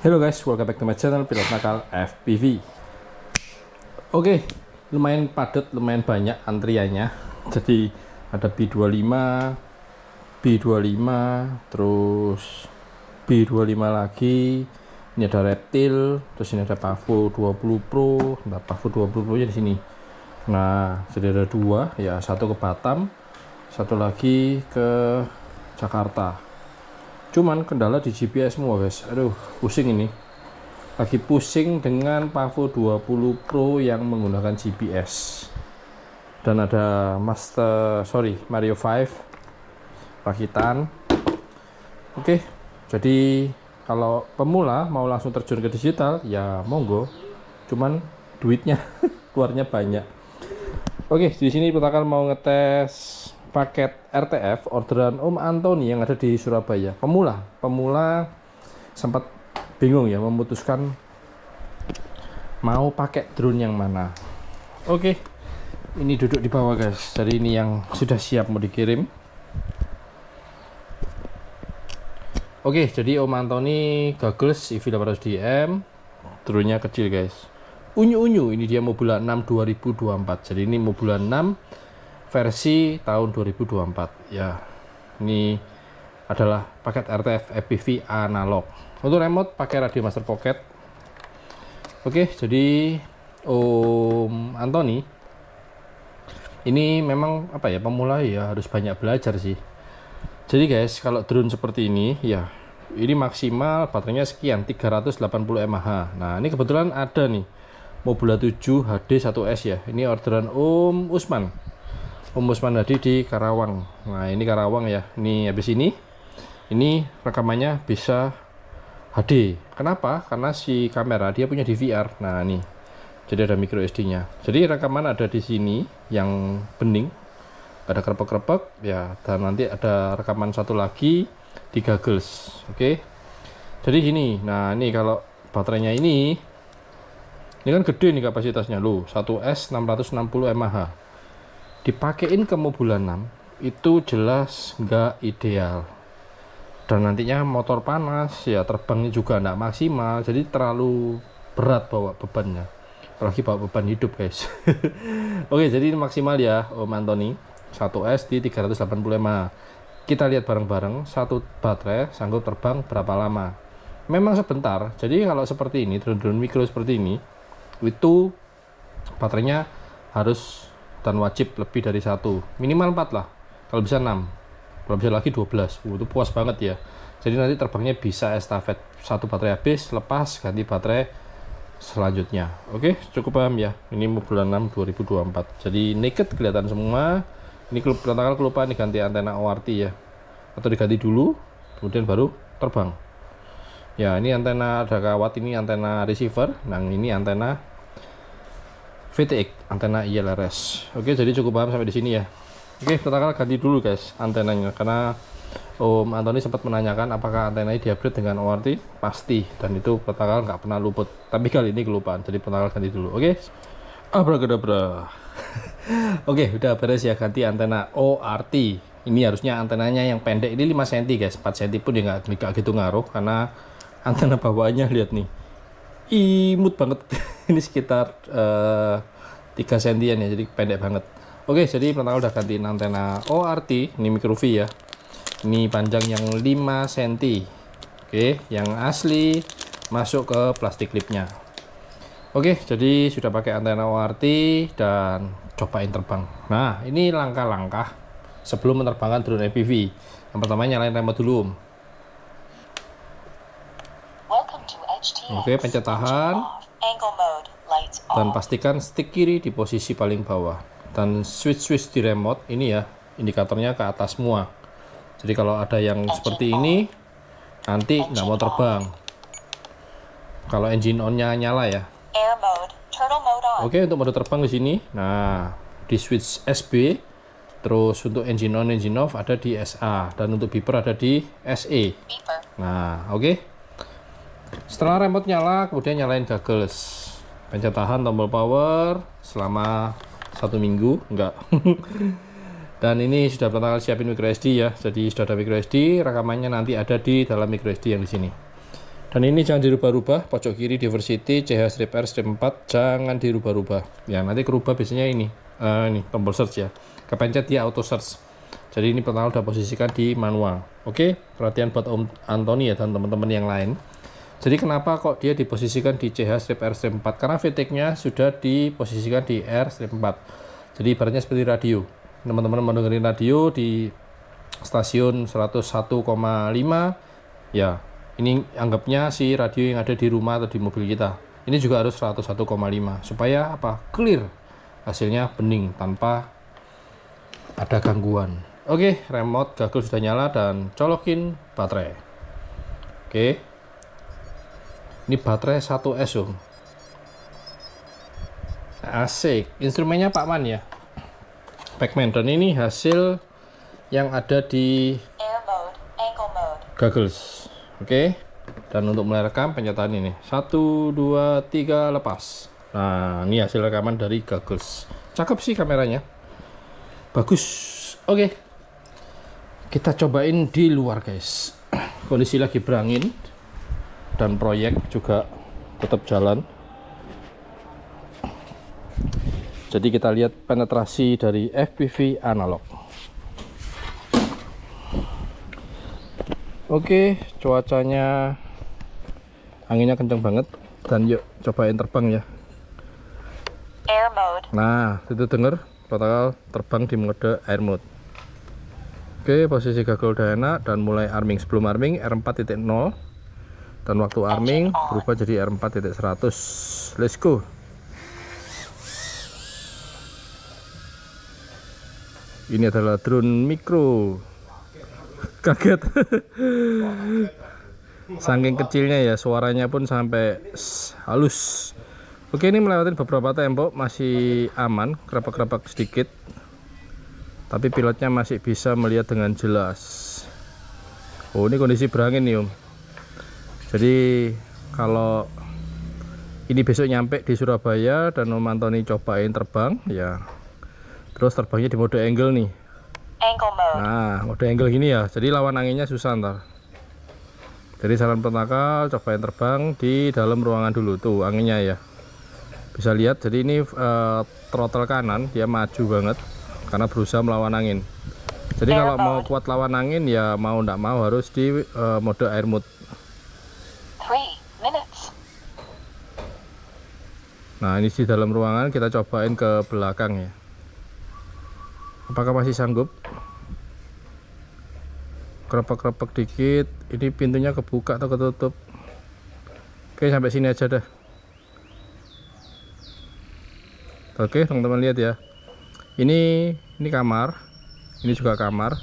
Hello guys, welcome back to my channel Pilot Nakal FPV. Oke, lumayan padat, lumayan banyak antriannya. Jadi ada B25, B25, terus B25 lagi. Ini ada Reptil, terus ini ada Pavo 20 Pro. Nah, Pavo 20 Pro nya di sini. Nah, jadi ada dua, ya satu ke Batam, satu lagi ke Jakarta. Cuman kendala di GPS semua guys. Aduh, pusing ini. Lagi pusing dengan Pavo 20 Pro yang menggunakan GPS. Dan ada Mario 5 rakitan. Oke, jadi kalau pemula mau langsung terjun ke digital ya monggo. Cuman duitnya keluarnya banyak. Oke, di sini Petakal mau ngetes paket RTF orderan Om Antoni yang ada di Surabaya. Pemula sempat bingung ya memutuskan mau pakai drone yang mana. Oke, ini duduk di bawah guys. Jadi ini yang sudah siap mau dikirim. Oke, jadi Om Antoni goggles EV800DM, drone-nya kecil guys. Unyu-unyu, ini dia Mobula 6 2024. Jadi ini Mobula 6 versi tahun 2024 ya. Ini adalah paket RTF FPV analog. Untuk remote pakai Radio Master Pocket. Oke, jadi Om Antoni ini memang apa ya, pemula ya, harus banyak belajar sih. Jadi guys, kalau drone seperti ini ya, ini maksimal baterainya sekian 380 mAh. Nah, ini kebetulan ada nih Mobula 7 HD 1S ya. Ini orderan Om Usman tadi di Karawang. Nah, ini Karawang ya. Ini habis ini rekamannya bisa HD. Kenapa? Karena si kamera dia punya DVR. Nah, ini. Jadi ada micro SD-nya. Jadi rekaman ada di sini yang bening. Ada krepek-krepek ya, dan nanti ada rekaman satu lagi di goggles. Oke. Jadi gini. Nah, ini kalau baterainya ini kan gede nih kapasitasnya loh. 1S 660 mAh. Dipakein ke Mobula 6 itu jelas nggak ideal, dan nantinya motor panas ya, terbangnya juga nggak maksimal, jadi terlalu berat bawa bebannya, apalagi bawa beban hidup guys. Oke, jadi maksimal ya Om Antoni 1S di 380 mAh. Kita lihat bareng-bareng satu baterai sanggup terbang berapa lama. Memang sebentar. Jadi kalau seperti ini, drone-drone mikro seperti ini, itu baterainya harus dan wajib lebih dari 1, minimal 4 lah, kalau bisa 6, kalau bisa lagi 12. Itu puas banget ya. Jadi nanti terbangnya bisa estafet, satu baterai habis, lepas, ganti baterai selanjutnya. Oke, cukup paham ya. Ini Mobula 6 2024. Jadi naked kelihatan semua. Ini Petakal kelupaan diganti antena ORT ya, atau diganti dulu kemudian baru terbang ya. Ini antena ada kawat, ini antena receiver. Nah, ini antena VTX, antena ILRS. Oke, jadi cukup paham sampai di sini ya. Oke, Petakal ganti dulu guys antenanya, karena Om Antoni sempat menanyakan apakah antenanya di-upgrade dengan ORT. Pasti, dan itu Petakal nggak pernah luput. Tapi kali ini kelupaan, jadi Petakal ganti dulu. Oke, abracadabra. Oke, udah beres ya, ganti antena ORT. Ini harusnya antenanya yang pendek, ini 5 cm guys. 4 cm pun ya nggak gitu ngaruh, karena antena bawahnya lihat nih, imut banget. Ini sekitar 3 sentian ya, jadi pendek banget. Oke, jadi Petakal udah gantiin antena ORT. Ini micro V ya, ini panjang yang 5 cm. Oke, yang asli masuk ke plastik clipnya. Oke, jadi sudah pakai antena ORT dan cobain terbang. Nah, ini langkah-langkah sebelum menerbangkan drone FPV. Yang pertama, nyalain remote dulu. Oke, pencet tahan dan pastikan stick kiri di posisi paling bawah, dan switch di remote ini ya, indikatornya ke atas semua. Jadi kalau ada yang seperti ini nanti nggak mau terbang. Kalau engine on-nya nyala ya. Oke, untuk mode terbang di sini. Nah, di switch SB. Terus untuk engine on, engine off ada di SA, dan untuk beeper ada di SE. Nah, oke. Setelah remote nyala, kemudian nyalain goggles. Pencet tahan tombol power selama 1 minggu, enggak. Dan ini sudah Petakal siapin micro SD ya. Jadi sudah ada micro SD, rekamannya nanti ada di dalam micro SD yang di sini. Dan ini jangan dirubah-rubah, pojok kiri diversity, CH strip R strip 4 jangan dirubah-rubah. Ya nanti kerubah biasanya ini tombol search ya. Kepencet dia auto search. Jadi ini pertama udah posisikan di manual. Oke, perhatian buat Om Anthony ya dan teman-teman yang lain. Jadi kenapa kok dia diposisikan di CH strip R strip 4? Karena VTEC-nya sudah diposisikan di R strip 4. Jadi ibaratnya seperti radio. Teman-teman mau dengerin radio di stasiun 101,5 ya. Ini anggapnya si radio yang ada di rumah atau di mobil kita. Ini juga harus 101,5 supaya apa? Clear. Hasilnya bening tanpa ada gangguan. Oke, remote gagal sudah nyala dan colokin baterai. Oke. Ini baterai 1S Om. Asik. Instrumennya Pak Man ya. Pac-Man, dan ini hasil yang ada di Air mode, ankle mode. goggles. Oke, dan untuk mulai rekam pencetan ini 1, 2, 3 lepas. Nah ini hasil rekaman dari goggles. Cakep sih kameranya, bagus. Oke, kita cobain di luar guys. Kondisi lagi berangin dan proyek juga tetap jalan. Jadi kita lihat penetrasi dari FPV analog. Oke, cuacanya anginnya kencang banget dan yuk cobain terbang ya. Air mode. Nah, itu denger protokol terbang di mode air mode. Oke, posisi gagal udah enak dan mulai arming. Sebelum arming R4.0 dan waktu arming berubah jadi R4.100. Let's go. Ini adalah drone mikro. Kaget. Saking kecilnya ya, suaranya pun sampai halus. Oke, ini melewati beberapa tembok masih aman, kerepak-kerepak sedikit. Tapi pilotnya masih bisa melihat dengan jelas. Oh, ini kondisi berangin nih Om. Jadi kalau ini besok nyampe di Surabaya dan Om Anthony cobain terbang ya. Terus terbangnya di mode angle nih. Ankle mode. Nah, mode angle gini ya, jadi lawan anginnya susah ntar. Jadi saran pentakal cobain terbang di dalam ruangan dulu tuh anginnya ya. Bisa lihat, jadi ini throttle kanan dia maju banget karena berusaha melawan angin. Jadi kalau mau kuat lawan angin ya mau ndak mau harus di mode air mode. 3 minutes. Nah ini di dalam ruangan, kita cobain ke belakang ya. Apakah masih sanggup? Kerepak-kerepak dikit. Ini pintunya kebuka atau ketutup? Oke, sampai sini aja dah. Oke teman-teman lihat ya. Ini kamar. Ini juga kamar.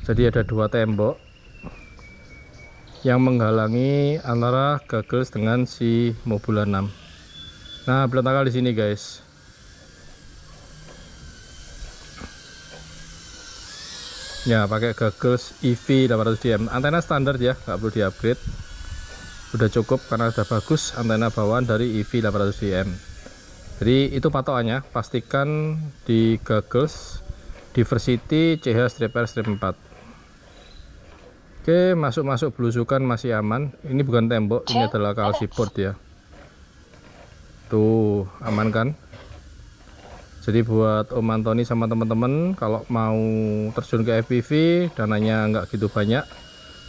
Jadi ada dua tembok yang menghalangi antara goggles dengan si Mobula 6. Nah, belakang di sini guys. Ya, pakai goggles EV 800DM. Antena standar ya, nggak perlu di-upgrade. Udah cukup karena udah bagus antena bawaan dari EV 800DM. Jadi itu patokannya, pastikan di goggles diversity CH-R-4. Oke, masuk belusukan masih aman. Ini bukan tembok, ini adalah kalsi board ya. Tuh, aman kan? Jadi buat Om Anthony sama teman-teman kalau mau terjun ke FPV dananya nggak gitu banyak,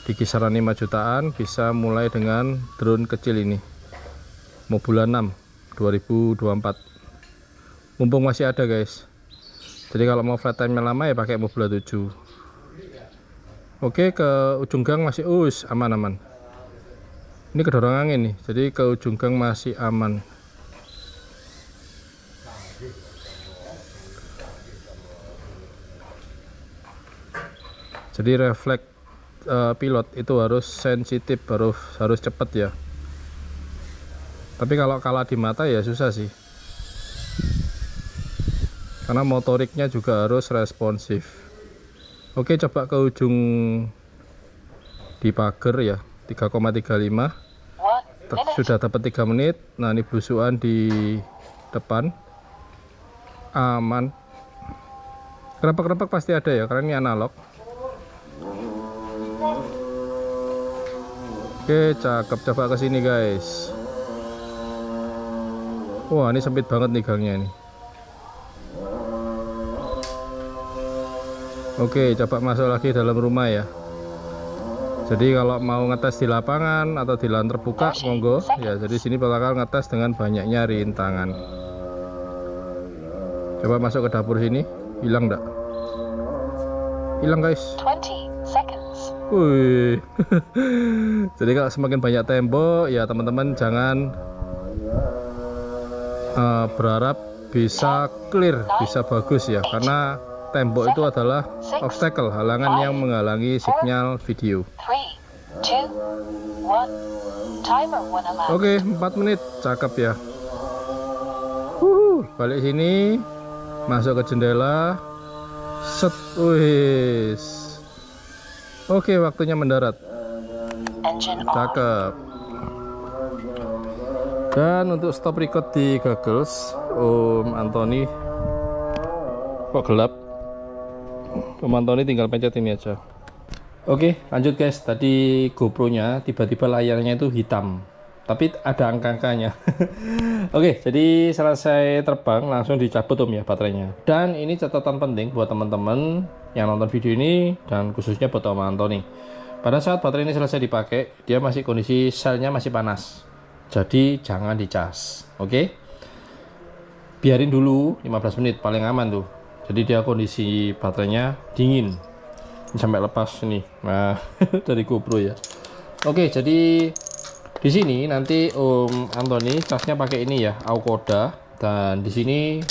di kisaran 5 jutaan bisa mulai dengan drone kecil ini Mobula 6 2024. Mumpung masih ada guys. Jadi kalau mau flight time lama ya pakai Mobula 7. Oke, ke ujung gang masih aman. Ini kedorong angin nih, jadi ke ujung gang masih aman. Jadi refleks pilot itu harus sensitif, harus cepat ya. Tapi kalau kalah di mata ya susah sih. Karena motoriknya juga harus responsif. Oke, coba ke ujung di pagar ya, 3,35. Sudah dapat 3 menit. Nah, ini belusuan di depan. Aman. Kerepak-kerepak pasti ada ya, karena ini analog. Oke, cakep. Coba ke sini guys. Wah, ini sempit banget nih gangnya nih. Oke, coba masuk lagi dalam rumah ya. Jadi kalau mau ngetes di lapangan atau di lahan terbuka, monggo ya. Jadi sini bakal ngetes dengan banyaknya rintangan. Coba masuk ke dapur sini, hilang enggak? Hilang guys. 20 seconds. Wih. Jadi kalau semakin banyak tembok ya teman-teman jangan berharap bisa clear, bisa bagus ya, karena tembok itu adalah obstacle, halangan yang menghalangi sinyal video. 3, 2, 1. Timer when allowed. Oke, 4 menit, cakep ya. Balik sini, masuk ke jendela, set, wis. Oke, waktunya mendarat, Engine on. cakep. Dan untuk stop record di Goggles, Om Anthony, kok gelap? Om Anthony tinggal pencet ini aja. Oke, lanjut guys. Tadi GoPro-nya tiba-tiba layarnya itu hitam, tapi ada angka-angkanya. Oke, jadi selesai terbang langsung dicabut Om ya baterainya. Dan ini catatan penting buat teman-teman yang nonton video ini dan khususnya buat Om Anthony. Pada saat baterai ini selesai dipakai, dia masih kondisi selnya masih panas. Jadi jangan dicas. Oke. Biarin dulu 15 menit paling aman tuh. Jadi dia kondisi baterainya dingin. Sampai lepas nih. Nah, dari GoPro ya. Oke, jadi di sini nanti Om Anthony casnya pakai ini ya, Aukoda, dan di sini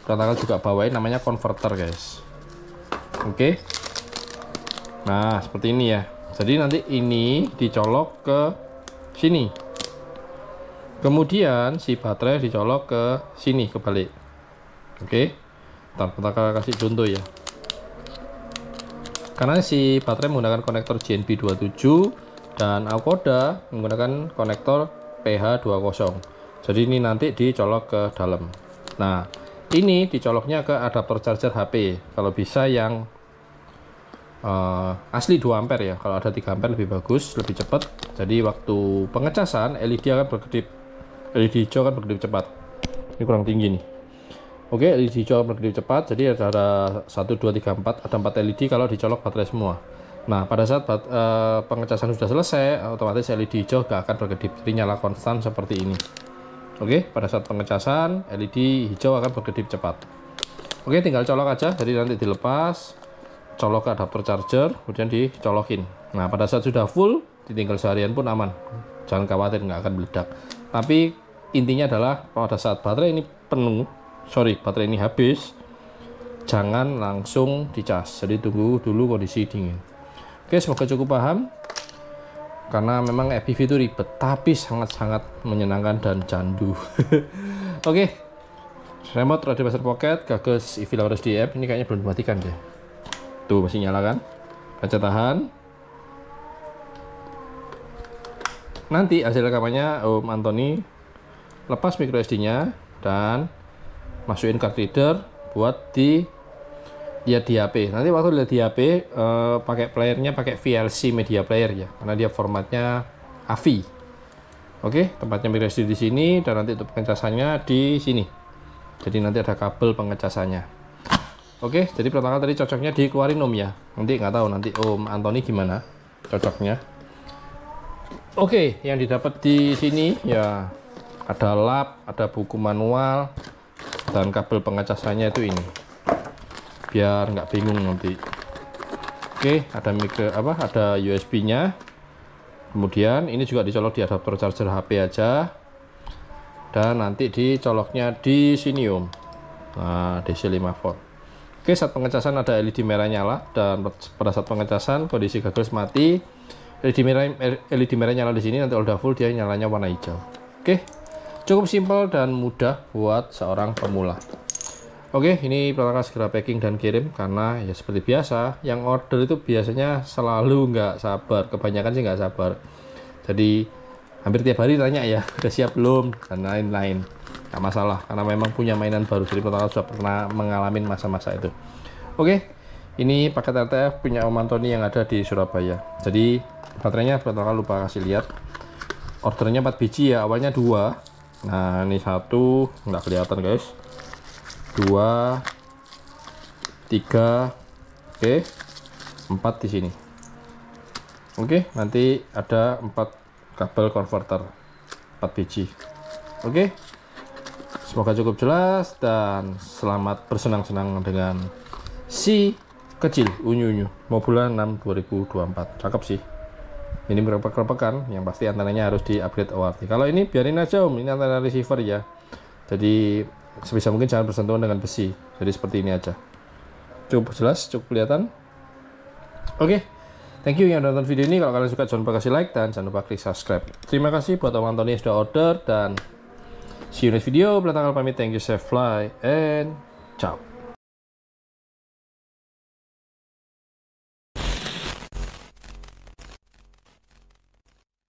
Tatagal juga bawain namanya converter, guys. Oke. Nah, seperti ini ya. Jadi nanti ini dicolok ke sini. Kemudian si baterai dicolok ke sini, kebalik. Oke. Ntar kita kasih contoh ya. Karena si baterai menggunakan konektor JNB27 dan Aukoda menggunakan konektor PH20. Jadi ini nanti dicolok ke dalam. Nah, ini dicoloknya ke adaptor charger HP. Kalau bisa yang asli 2 ampere ya. Kalau ada 3 ampere lebih bagus, lebih cepat. Jadi waktu pengecasan LED akan berkedip, LED hijau akan berkedip cepat. Ini kurang tinggi nih. Oke, LED hijau akan berkedip cepat. Jadi ada 1, 2, 3, 4, ada 4 LED kalau dicolok baterai semua. Nah, pada saat pengecasan sudah selesai, otomatis LED hijau gak akan berkedip. Jadi nyala konstan seperti ini. Oke, pada saat pengecasan LED hijau akan berkedip cepat. Oke, tinggal colok aja. Jadi nanti dilepas, colok ke adapter charger, kemudian dicolokin. Nah, pada saat sudah full, ditinggal seharian pun aman. Jangan khawatir, nggak akan meledak. Tapi intinya adalah pada saat baterai ini baterai ini habis, jangan langsung dicas. Jadi tunggu dulu kondisi dingin. Oke, semoga cukup paham. Karena memang FPV itu ribet, tapi sangat-sangat menyenangkan dan candu. Oke, remote Radio Master Pocket, Goggles EV800 DM. Ini kayaknya belum dimatikan deh. Tuh masih nyala kan? Pencet tahan. Nanti hasil rekamannya Om Anthony lepas micro SD-nya dan masukin card reader buat lihat di HP. Nanti waktu lihat di HP pakai playernya pakai VLC media player ya, karena dia formatnya AVI. Oke, tempatnya micro SD di sini dan nanti untuk pengecasannya di sini. Jadi nanti ada kabel pengecasannya. Oke, jadi pertama tadi cocoknya dikeluarin Om ya. Nanti nggak tahu nanti Om Anthony gimana cocoknya. Oke, yang didapat di sini ya ada lap, ada buku manual, dan kabel pengecasannya itu ini. Biar nggak bingung nanti. Oke, ada USB-nya. Kemudian ini juga dicolok di adaptor charger HP aja. Dan nanti dicoloknya di sini Om. Nah, DC 5 volt. Oke, saat pengecasan ada LED merah nyala dan pada saat pengecasan kondisi Goggles mati. LED merah nyala di sini, nanti udah full dia nyalanya warna hijau. Oke, cukup simpel dan mudah buat seorang pemula. Oke, ini pertama segera packing dan kirim karena ya seperti biasa yang order itu biasanya selalu nggak sabar, kebanyakan sih nggak sabar. Jadi hampir tiap hari tanya ya udah siap belum dan lain-lain. Nggak masalah karena memang punya mainan baru, jadi pertama sudah pernah mengalami masa-masa itu. Oke, Ini paket RTF punya Om Antoni yang ada di Surabaya. Jadi baterainya pertama lupa kasih lihat. Ordernya 4 biji ya, awalnya 2. Nah ini 1 nggak kelihatan guys, 2, 3, oke, 4 di sini. Oke, nanti ada 4 kabel converter 4 biji. Oke, semoga cukup jelas dan selamat bersenang-senang dengan si kecil unyu-unyu Mobula 6 2024. Cakep sih, ini berapa-berapaan, yang pasti antenanya harus di upgrade ORT. Kalau ini biarin aja Om, ini antena receiver ya, jadi sebisa mungkin jangan bersentuhan dengan besi, jadi seperti ini aja. Cukup jelas, cukup kelihatan. Oke, thank you yang udah nonton video ini. Kalau kalian suka jangan lupa kasih like dan jangan lupa klik subscribe. Terima kasih buat Om Antoni yang sudah order, dan see you next video. Belakang pamit, thank you, safe fly and ciao.